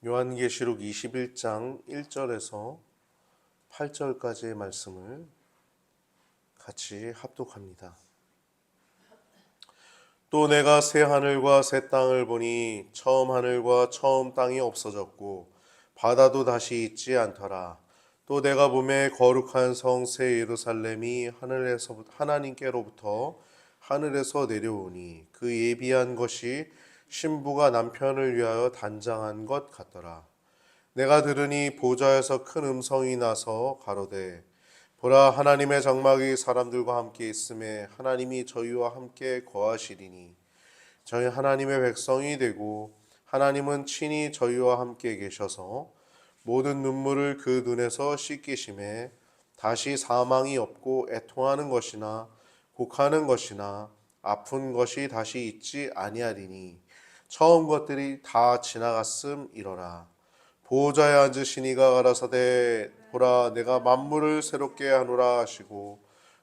요한계시록 21장 1절에서 8절까지의 말씀을 같이 합독합니다. 또 내가 새 하늘과 새 땅을 보니 처음 하늘과 처음 땅이 없어졌고 바다도 다시 있지 않더라. 또 내가 보매 거룩한 성 새 예루살렘이 하나님께로부터 하늘에서 내려오니 그 예비한 것이 신부가 남편을 위하여 단장한 것 같더라. 내가 들으니 보좌에서 큰 음성이 나서 가로되 보라, 하나님의 장막이 사람들과 함께 있음에 하나님이 저희와 함께 거하시리니 저희 하나님의 백성이 되고 하나님은 친히 저희와 함께 계셔서 모든 눈물을 그 눈에서 씻기심에 다시 사망이 없고 애통하는 것이나 곡하는 것이나 아픈 것이 다시 있지 아니하리니 처음 것들이 다 지나갔음이로라. 보호자에 앉으신 이가 가라사대 보라, 내가 만물을 새롭게 하노라 하시고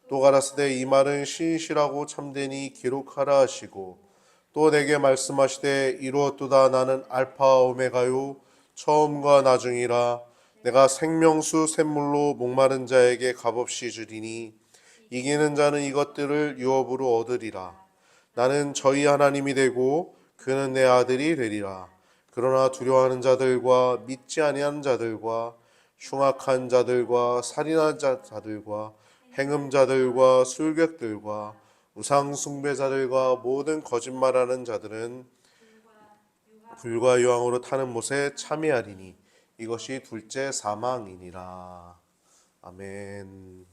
또 가라사대 이 말은 신실하고 참되니 기록하라 하시고 또 내게 말씀하시되 이루었도다. 나는 알파 오메가요 처음과 나중이라. 내가 생명수 샘물로 목마른 자에게 값없이 주리니 이기는 자는 이것들을 유업으로 얻으리라. 나는 저희 하나님이 되고 그는 내 아들이 되리라. 그러나 두려워하는 자들과 믿지 아니하는 자들과 흉악한 자들과 살인한 자들과 행음자들과 술객들과 우상 숭배자들과 모든 거짓말하는 자들은 불과 유황으로 타는 못에 참여하리니 이것이 둘째 사망이니라. 아멘.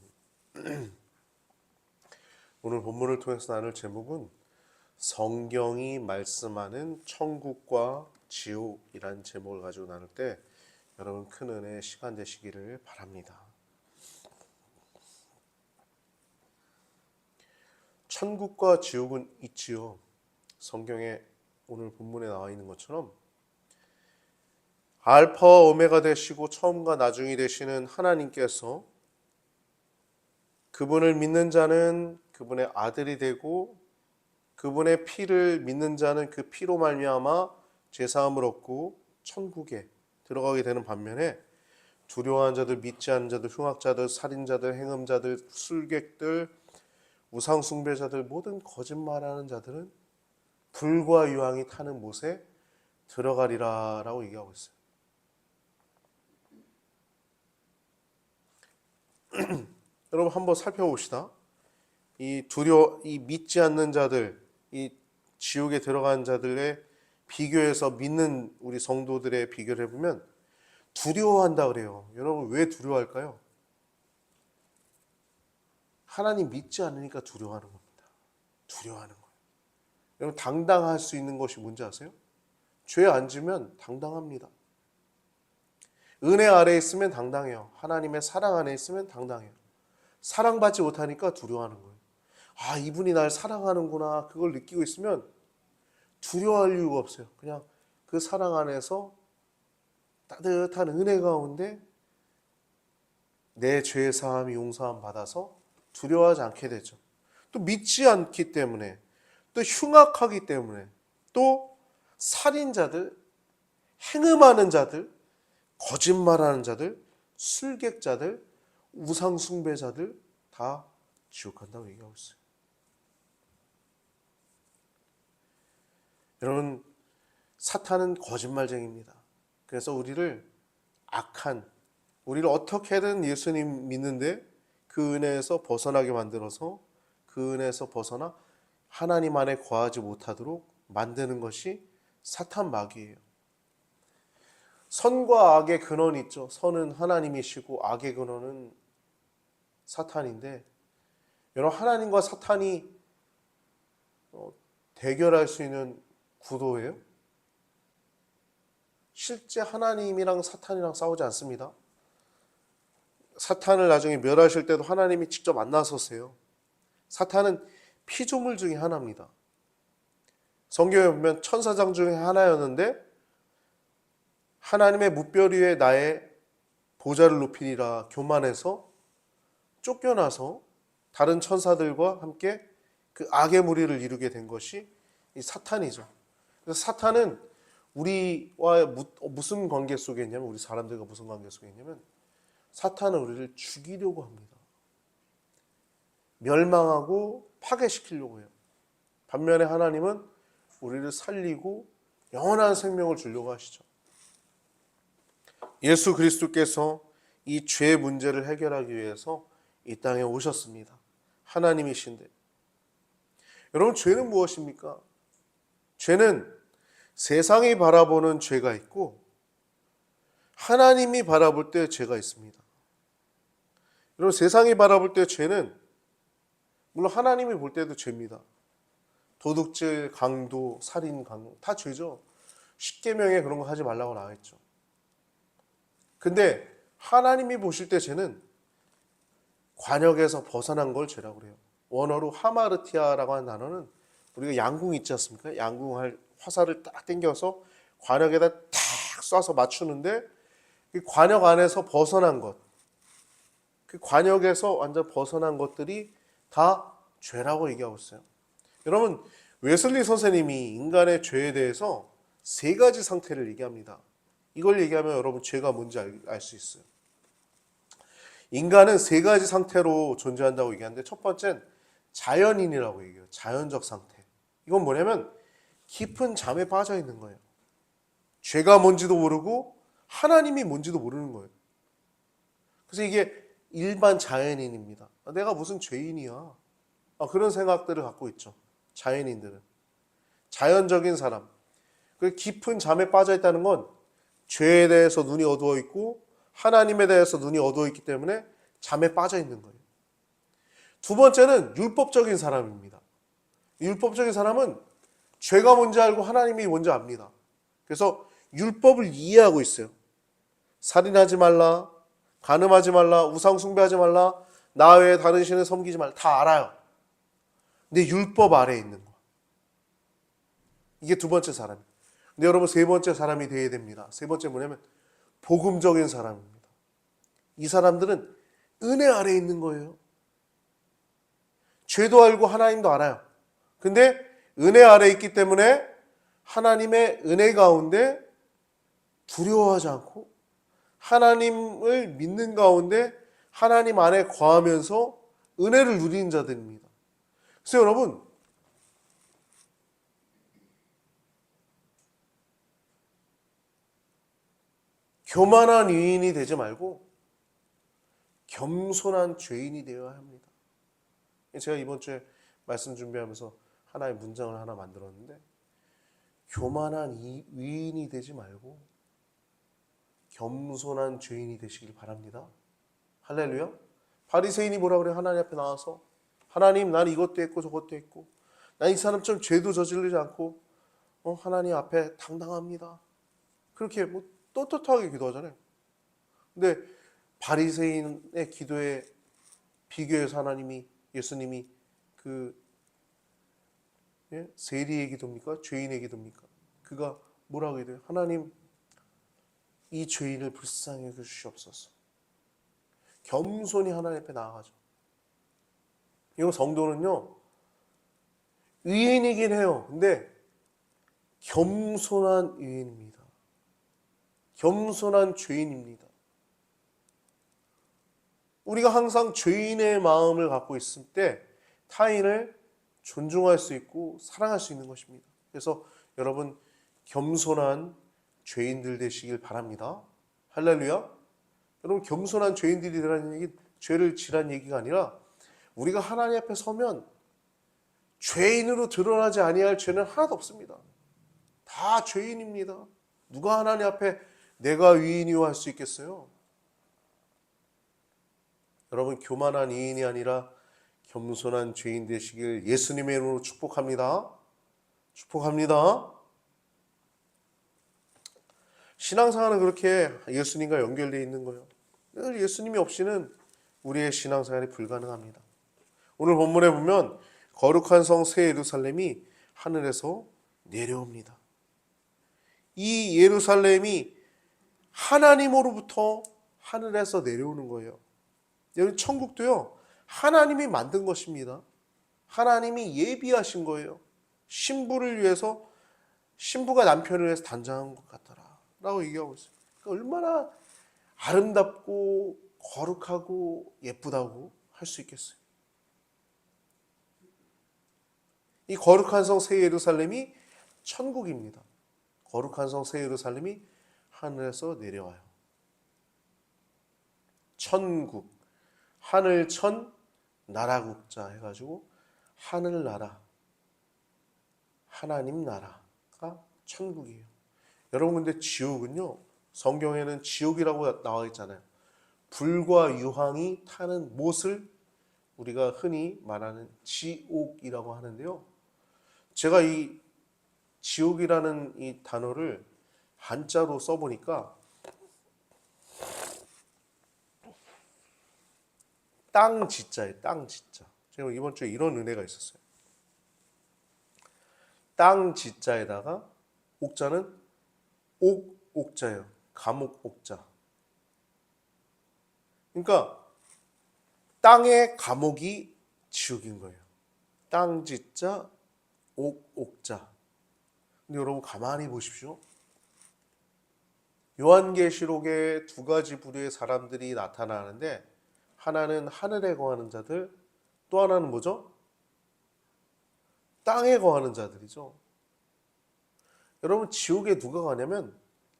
오늘 본문을 통해서 나눌 제목은 성경이 말씀하는 천국과 지옥이란 제목을 가지고 나눌 때 여러분 큰 은혜의 시간 되시기를 바랍니다. 천국과 지옥은 있지요. 성경에 오늘 본문에 나와 있는 것처럼 알파와 오메가 되시고 처음과 나중이 되시는 하나님께서 그분을 믿는 자는 그분의 아들이 되고 그분의 피를 믿는 자는 그 피로 말미암아 죄사함을 얻고 천국에 들어가게 되는 반면에 두려워하는 자들, 믿지 않는 자들, 흉악자들, 살인자들, 행음자들, 술객들, 우상숭배자들, 모든 거짓말하는 자들은 불과 유황이 타는 못에 들어가리라 라고 얘기하고 있어요. 여러분 한번 살펴봅시다. 이 믿지 않는 자들, 이 지옥에 들어간 자들의 비교해서 믿는 우리 성도들의 비교를 해보면 두려워한다 그래요. 여러분 왜 두려워할까요? 하나님 믿지 않으니까 두려워하는 겁니다. 두려워하는 거예요. 여러분 당당할 수 있는 것이 뭔지 아세요? 죄 안 지면 당당합니다. 은혜 아래에 있으면 당당해요. 하나님의 사랑 안에 있으면 당당해요. 사랑받지 못하니까 두려워하는 거예요. 아, 이분이 날 사랑하는구나. 그걸 느끼고 있으면 두려워할 이유가 없어요. 그냥 그 사랑 안에서 따뜻한 은혜 가운데 내 죄 사함이 용서함 받아서 두려워하지 않게 되죠. 또 믿지 않기 때문에, 또 흉악하기 때문에, 또 살인자들, 행음하는 자들, 거짓말하는 자들, 술객자들, 우상숭배자들 다 지옥 간다고 얘기하고 있어요. 여러분, 사탄은 거짓말쟁이입니다. 그래서 우리를 어떻게든 예수님 믿는데 그 은혜에서 벗어나게 만들어서 그 은혜에서 벗어나 하나님 안에 거하지 못하도록 만드는 것이 사탄 마귀예요. 선과 악의 근원이 있죠. 선은 하나님이시고 악의 근원은 사탄인데, 여러분 하나님과 사탄이 대결할 수 있는 구도예요. 실제 하나님이랑 사탄이랑 싸우지 않습니다. 사탄을 나중에 멸하실 때도 하나님이 직접 안 나서세요. 사탄은 피조물 중에 하나입니다. 성경에 보면 천사장 중에 하나였는데 하나님의 무별 위에 나의 보좌를 높이리라 교만해서 쫓겨나서 다른 천사들과 함께 그 악의 무리를 이루게 된 것이 이 사탄이죠. 그래서 사탄은 우리와 무슨 관계 속에 있냐면, 우리 사람들과 무슨 관계 속에 있냐면, 사탄은 우리를 죽이려고 합니다. 멸망하고 파괴시키려고 해요. 반면에 하나님은 우리를 살리고 영원한 생명을 주려고 하시죠. 예수 그리스도께서 이 죄 문제를 해결하기 위해서 이 땅에 오셨습니다. 하나님이신데. 여러분, 죄는 무엇입니까? 죄는 세상이 바라보는 죄가 있고 하나님이 바라볼 때 죄가 있습니다. 여러분, 세상이 바라볼 때 죄는 물론 하나님이 볼 때도 죄입니다. 도둑질, 강도, 살인, 강도 다 죄죠. 십계명에 그런 거 하지 말라고 나와 있죠. 근데 하나님이 보실 때 죄는 관역에서 벗어난 걸 죄라고 그래요. 원어로 하마르티아라고 하는 단어는 우리가 양궁 있지 않습니까? 양궁할 화살을 딱 당겨서 관역에다 탁 쏴서 맞추는데 그 관역 안에서 벗어난 것, 그 관역에서 완전 벗어난 것들이 다 죄라고 얘기하고 있어요. 여러분, 웨슬리 선생님이 인간의 죄에 대해서 세 가지 상태를 얘기합니다. 이걸 얘기하면 여러분 죄가 뭔지 알 수 있어요. 인간은 세 가지 상태로 존재한다고 얘기하는데, 첫 번째는 자연인이라고 얘기해요. 자연적 상태. 이건 뭐냐면 깊은 잠에 빠져 있는 거예요. 죄가 뭔지도 모르고 하나님이 뭔지도 모르는 거예요. 그래서 이게 일반 자연인입니다. 내가 무슨 죄인이야. 그런 생각들을 갖고 있죠. 자연인들은. 자연적인 사람. 깊은 잠에 빠져 있다는 건 죄에 대해서 눈이 어두워 있고 하나님에 대해서 눈이 어두워 있기 때문에 잠에 빠져 있는 거예요. 두 번째는 율법적인 사람입니다. 율법적인 사람은 죄가 뭔지 알고 하나님이 뭔지 압니다. 그래서 율법을 이해하고 있어요. 살인하지 말라, 간음하지 말라, 우상 숭배하지 말라, 나 외에 다른 신을 섬기지 말라, 다 알아요. 근데 율법 아래에 있는 거. 이게 두 번째 사람이에요. 근데 여러분, 세 번째 사람이 되어야 됩니다. 세 번째 뭐냐면 복음적인 사람입니다. 이 사람들은 은혜 아래에 있는 거예요. 죄도 알고 하나님도 알아요. 근데 은혜 아래에 있기 때문에 하나님의 은혜 가운데 두려워하지 않고 하나님을 믿는 가운데 하나님 안에 거하면서 은혜를 누리는 자들입니다. 그래서 여러분, 교만한 의인이 되지 말고 겸손한 죄인이 되어야 합니다. 제가 이번 주에 말씀 준비하면서 하나의 문장을 하나 만들었는데, 교만한 의인이 되지 말고 겸손한 죄인이 되시길 바랍니다. 할렐루야. 바리새인이 뭐라 그래요? 하나님 앞에 나와서, 하나님, 난 이것도 했고 저것도 했고, 난 이 사람처럼 죄도 저지르지 않고 하나님 앞에 당당합니다. 그렇게 뭐 떳떳하게 기도하잖아요. 근데 바리새인의 기도에 비교해서 예수님이 세리의 기도입니까? 죄인의 기도입니까? 그가 뭐라고 해야 돼요? 하나님, 이 죄인을 불쌍히 여겨 주시옵소서. 겸손히 하나님 앞에 나아가죠. 이거 성도는요, 의인이긴 해요. 근데 겸손한 의인입니다. 겸손한 죄인입니다. 우리가 항상 죄인의 마음을 갖고 있을 때 타인을 존중할 수 있고 사랑할 수 있는 것입니다. 그래서 여러분, 겸손한 죄인들 되시길 바랍니다. 할렐루야. 여러분, 겸손한 죄인들이라는 얘기, 죄를 지란 얘기가 아니라 우리가 하나님 앞에 서면 죄인으로 드러나지 아니할 죄는 하나도 없습니다. 다 죄인입니다. 누가 하나님 앞에 내가 의인이요 할 수 있겠어요? 여러분, 교만한 의인이 아니라 겸손한 죄인 되시길 예수님의 이름으로 축복합니다. 축복합니다. 신앙생활은 그렇게 예수님과 연결되어 있는 거예요. 늘 예수님이 없이는 우리의 신앙생활이 불가능합니다. 오늘 본문에 보면 거룩한 성 새 예루살렘이 하늘에서 내려옵니다. 이 예루살렘이 하나님으로부터 하늘에서 내려오는 거예요. 여러분, 천국도요, 하나님이 만든 것입니다. 하나님이 예비하신 거예요. 신부를 위해서 신부가 남편을 위해서 단장한 것 같더라 라고 얘기하고 있어요. 그러니까 얼마나 아름답고 거룩하고 예쁘다고 할 수 있겠어요. 이 거룩한 성 새 예루살렘이 천국입니다. 거룩한 성 새 예루살렘이 하늘에서 내려와요. 천국, 하늘천, 나라국자 해가지고 하늘나라, 하나님 나라가 천국이에요. 여러분 근데 지옥은요, 성경에는 지옥이라고 나와 있잖아요. 불과 유황이 타는 못을 우리가 흔히 말하는 지옥이라고 하는데요. 제가 이 지옥이라는 이 단어를 한자로 써보니까 땅지자예요. 땅지자. 제가 이번 주에 이런 은혜가 있었어요. 땅지자에다가 옥자는 옥자예요. 감옥 옥자. 그러니까 땅의 감옥이 지옥인 거예요. 땅지자, 옥자. 근데 여러분 가만히 보십시오. 요한계시록에 두 가지 부류의 사람들이 나타나는데 하나는 하늘에 거하는 자들, 또 하나는 뭐죠? 땅에 거하는 자들이죠. 여러분 지옥에 누가 가냐면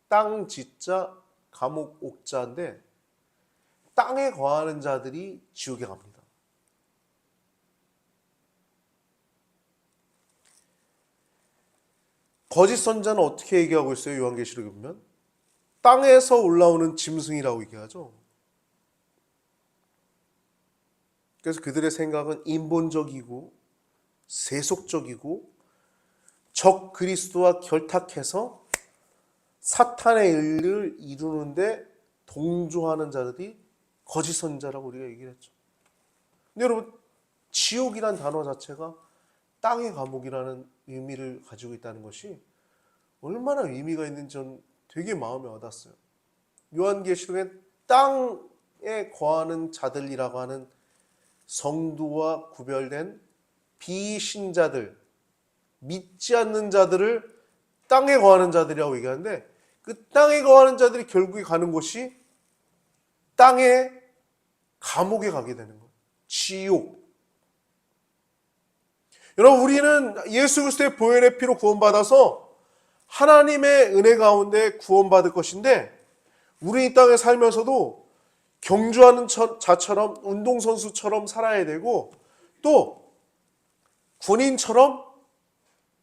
땅지자, 감옥 옥자인데 땅에 거하는 자들이 지옥에 갑니다. 거짓 선자는 어떻게 얘기하고 있어요? 요한계시록에 보면 땅에서 올라오는 짐승이라고 얘기하죠. 그래서 그들의 생각은 인본적이고 세속적이고 적 그리스도와 결탁해서 사탄의 일을 이루는데 동조하는 자들이 거짓 선자라고 우리가 얘기를 했죠. 근데 여러분 지옥이란 단어 자체가 땅의 감옥이라는 의미를 가지고 있다는 것이 얼마나 의미가 있는지 저는 되게 마음에 와닿았어요. 요한계시록엔 땅에 거하는 자들이라고 하는 성도와 구별된 비신자들, 믿지 않는 자들을 땅에 거하는 자들이라고 얘기하는데 그 땅에 거하는 자들이 결국에 가는 곳이 땅의 감옥에 가게 되는 거예요. 지옥. 여러분 우리는 예수 그리스도의 보혈의 피로 구원받아서 하나님의 은혜 가운데 구원받을 것인데 우리 이 땅에 살면서도 경주하는 자처럼 운동선수처럼 살아야 되고 또 군인처럼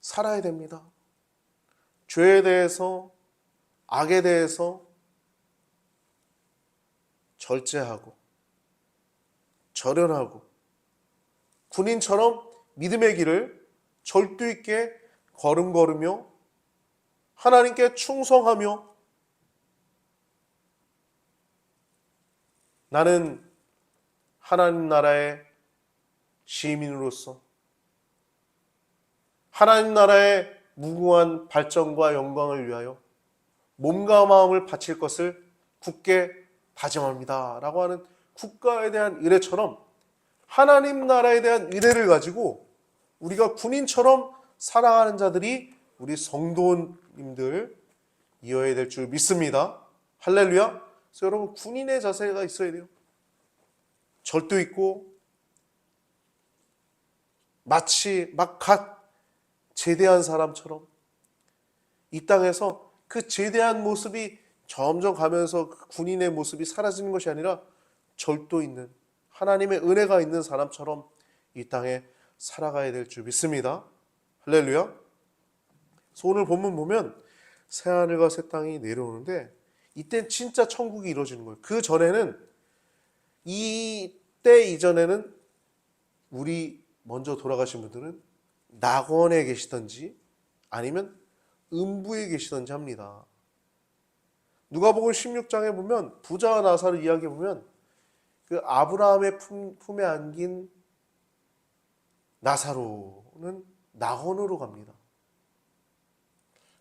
살아야 됩니다. 죄에 대해서 악에 대해서 절제하고 절연하고 군인처럼 믿음의 길을 절도 있게 걸음걸으며 하나님께 충성하며 나는 하나님 나라의 시민으로서 하나님 나라의 무궁한 발전과 영광을 위하여 몸과 마음을 바칠 것을 굳게 다짐합니다 라고 하는 국가에 대한 의례처럼 하나님 나라에 대한 의례를 가지고 우리가 군인처럼 살아가는 자들이 우리 성도님들 이어야 될 줄 믿습니다. 할렐루야. 그래서 여러분 군인의 자세가 있어야 돼요. 절도 있고 마치 막 갓 제대한 사람처럼 이 땅에서 그 제대한 모습이 점점 가면서 그 군인의 모습이 사라지는 것이 아니라 절도 있는 하나님의 은혜가 있는 사람처럼 이 땅에 살아가야 될 줄 믿습니다. 할렐루야. 그래서 오늘 본문 보면 새하늘과 새 땅이 내려오는데 이때 진짜 천국이 이루어지는 거예요. 그 전에는 이때 이전에는 우리 먼저 돌아가신 분들은 낙원에 계시던지 아니면 음부에 계시던지 합니다. 누가복음 16장에 보면 부자와 나사로 이야기해 보면 그 아브라함의 품에 안긴 나사로는 낙원으로 갑니다.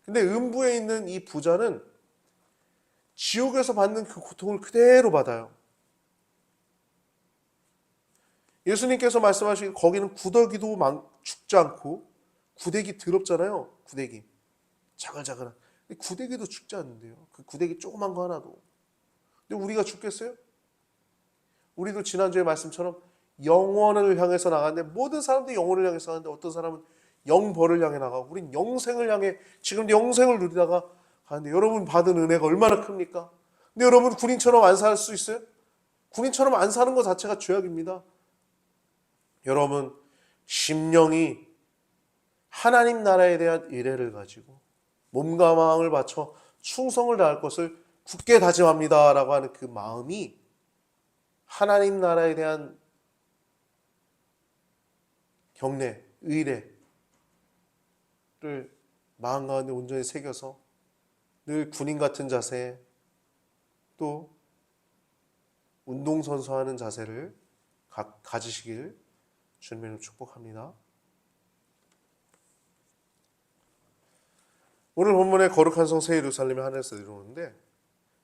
근데 음부에 있는 이 부자는 지옥에서 받는 그 고통을 그대로 받아요. 예수님께서 말씀하신 거기는 구더기도 죽지 않고 구데기 더럽잖아요. 구데기. 자글자글한. 구데기도 죽지 않는데요. 그 구데기 조그만 거 하나도. 근데 우리가 죽겠어요? 우리도 지난주에 말씀처럼 영원을 향해서 나가는데, 모든 사람들이 영원을 향해서 나가는데 어떤 사람은 영벌을 향해 나가고, 우린 영생을 향해 지금도 영생을 누리다가 가는데, 여러분 받은 은혜가 얼마나 큽니까? 근데 여러분 군인처럼 안 살 수 있어요? 군인처럼 안 사는 것 자체가 죄악입니다. 여러분 심령이 하나님 나라에 대한 의뢰를 가지고 몸과 마음을 바쳐 충성을 다할 것을 굳게 다짐합니다라고 하는 그 마음이 하나님 나라에 대한 경례, 의뢰를 마음 가운데 온전히 새겨서 늘 군인 같은 자세, 또 운동선수하는 자세를 가지시길 주님으로 축복합니다. 오늘 본문의 거룩한 성 새 예루살렘이 하늘에서 내려오는데,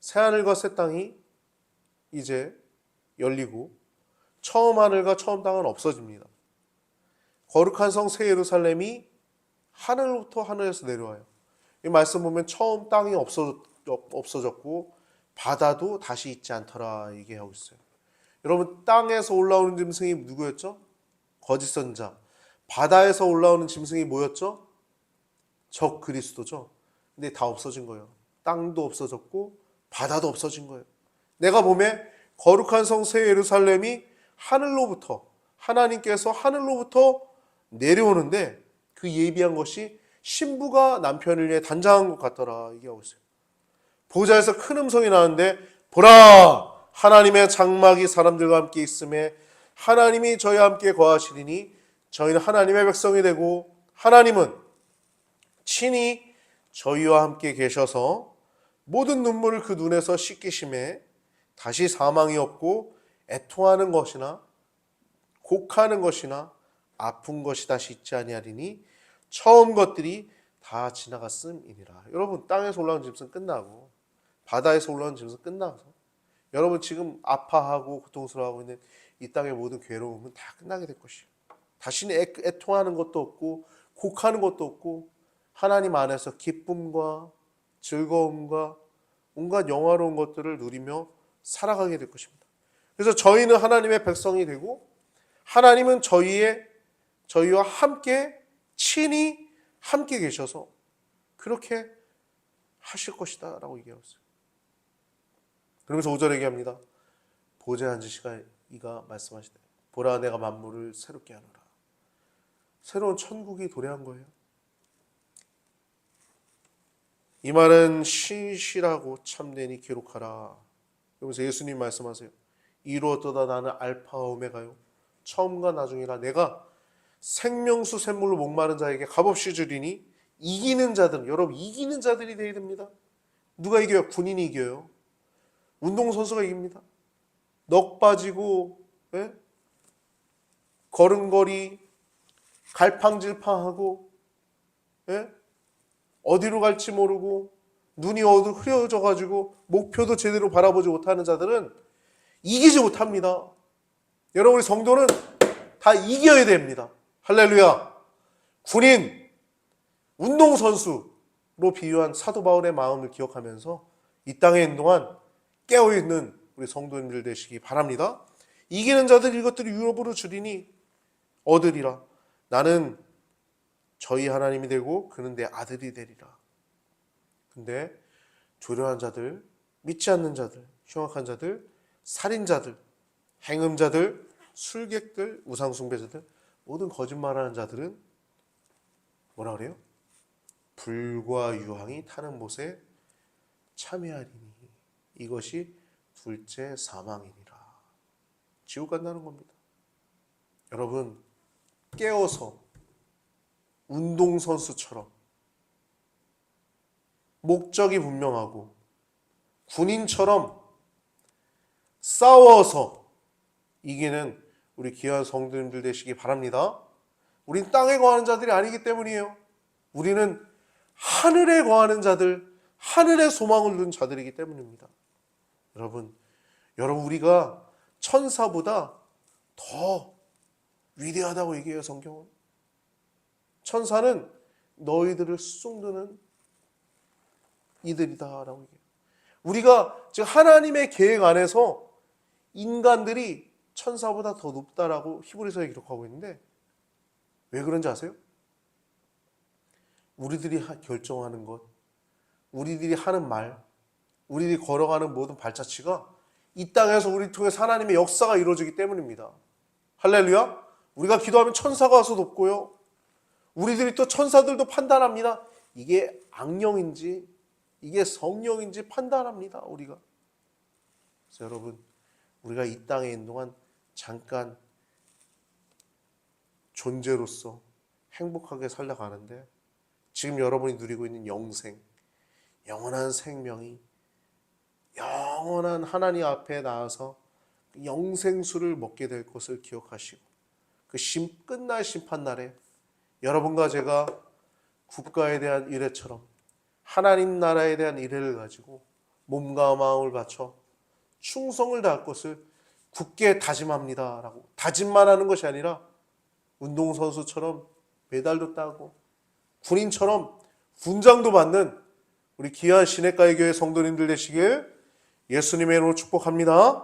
새하늘과 새 땅이 이제 열리고 처음 하늘과 처음 땅은 없어집니다. 거룩한 성 새 예루살렘이 하늘로부터 하늘에서 내려와요. 이 말씀 보면 처음 땅이 없어졌고 바다도 다시 있지 않더라 얘기하고 있어요. 여러분 땅에서 올라오는 짐승이 누구였죠? 거짓 선자. 바다에서 올라오는 짐승이 뭐였죠? 적 그리스도죠. 근데 다 없어진 거예요. 땅도 없어졌고 바다도 없어진 거예요. 내가 보면 거룩한 성 새 예루살렘이 하늘로부터, 하나님께서 하늘로부터 내려오는데, 그 예비한 것이 신부가 남편을 위해 단장한 것 같더라 얘기하고 있어요. 보좌에서 큰 음성이 나는데, 보라! 하나님의 장막이 사람들과 함께 있음에 하나님이 저희와 함께 거하시리니 저희는 하나님의 백성이 되고 하나님은 친히 저희와 함께 계셔서 모든 눈물을 그 눈에서 씻기심에 다시 사망이 없고 애통하는 것이나 곡하는 것이나 아픈 것이 다시 있지 아니하리니 처음 것들이 다 지나갔음이니라. 여러분 땅에서 올라온 짐승 끝나고 바다에서 올라온 짐승 끝나서 여러분 지금 아파하고 고통스러워하고 있는 이 땅의 모든 괴로움은 다 끝나게 될 것이에요. 다시는 애통하는 것도 없고 곡하는 것도 없고 하나님 안에서 기쁨과 즐거움과 온갖 영화로운 것들을 누리며 살아가게 될 것입니다. 그래서 저희는 하나님의 백성이 되고 하나님은 저희와 함께 친히 함께 계셔서 그렇게 하실 것이다 라고 얘기하고 있어요. 그러면서 5절에 얘기합니다. 보좌에 앉으시가 이가 말씀하시되 보라 내가 만물을 새롭게 하노라. 새로운 천국이 도래한 거예요. 이 말은 신실하고 참되니 기록하라. 그러면서 예수님 말씀하세요. 이루었도다 나는 알파와 오메가요 처음과 나중이라. 내가 생명수 샘물로 목마른 자에게 값없이 주리니 이기는 자들은, 여러분 이기는 자들이 되어야 됩니다. 누가 이겨요? 군인이 이겨요. 운동선수가 이깁니다. 넋 빠지고 걸음걸이 갈팡질팡하고 어디로 갈지 모르고 눈이 흐려져가지고 목표도 제대로 바라보지 못하는 자들은 이기지 못합니다. 여러분 우리 성도는 다 이겨야 됩니다. 할렐루야. 군인, 운동선수로 비유한 사도 바울의 마음을 기억하면서 이 땅에 있는 동안 깨어있는 우리 성도님들 되시기 바랍니다. 이기는 자들 이것들이 유업으로 주리니 얻으리라. 나는 저희 하나님이 되고 그는 내 아들이 되리라. 근데 조련한 자들, 믿지 않는 자들, 흉악한 자들, 살인자들, 행음자들, 술객들, 우상숭배자들, 모든 거짓말하는 자들은 뭐라 그래요? 불과 유황이 타는 못에 참여하리니 이것이 둘째 사망이니라. 지옥 간다는 겁니다. 여러분 깨어서 운동선수처럼 목적이 분명하고 군인처럼 싸워서 이기는 우리 귀한 성도님들 되시기 바랍니다. 우린 땅에 거하는 자들이 아니기 때문이에요. 우리는 하늘에 거하는 자들, 하늘의 소망을 둔 자들이기 때문입니다. 여러분 우리가 천사보다 더 위대하다고 얘기해요. 성경은. 천사는 너희들을 쑥드는 이들이다라고 얘기해요. 우리가 지금 하나님의 계획 안에서 인간들이 천사보다 더 높다라고 히브리서에 기록하고 있는데 왜 그런지 아세요? 우리들이 결정하는 것, 우리들이 하는 말, 우리들이 걸어가는 모든 발자취가 이 땅에서 우리 통해서 하나님의 역사가 이루어지기 때문입니다. 할렐루야. 우리가 기도하면 천사가 와서 돕고요. 우리들이 또 천사들도 판단합니다. 이게 악령인지 이게 성령인지 판단합니다. 우리가. 그래서 여러분, 우리가 이 땅에 있는 동안 잠깐 존재로서 행복하게 살아가는데 지금 여러분이 누리고 있는 영생, 영원한 생명이 영원한 하나님 앞에 나와서 영생수를 먹게 될 것을 기억하시고 그 끝날 심판날에 여러분과 제가 국가에 대한 의례처럼 하나님 나라에 대한 의례를 가지고 몸과 마음을 바쳐 충성을 다할 것을 굳게 다짐합니다라고 다짐만 하는 것이 아니라 운동선수처럼 메달도 따고 군인처럼 군장도 받는 우리 귀한 시냇가의 교회 성도님들 되시길 예수님의 이름으로 축복합니다.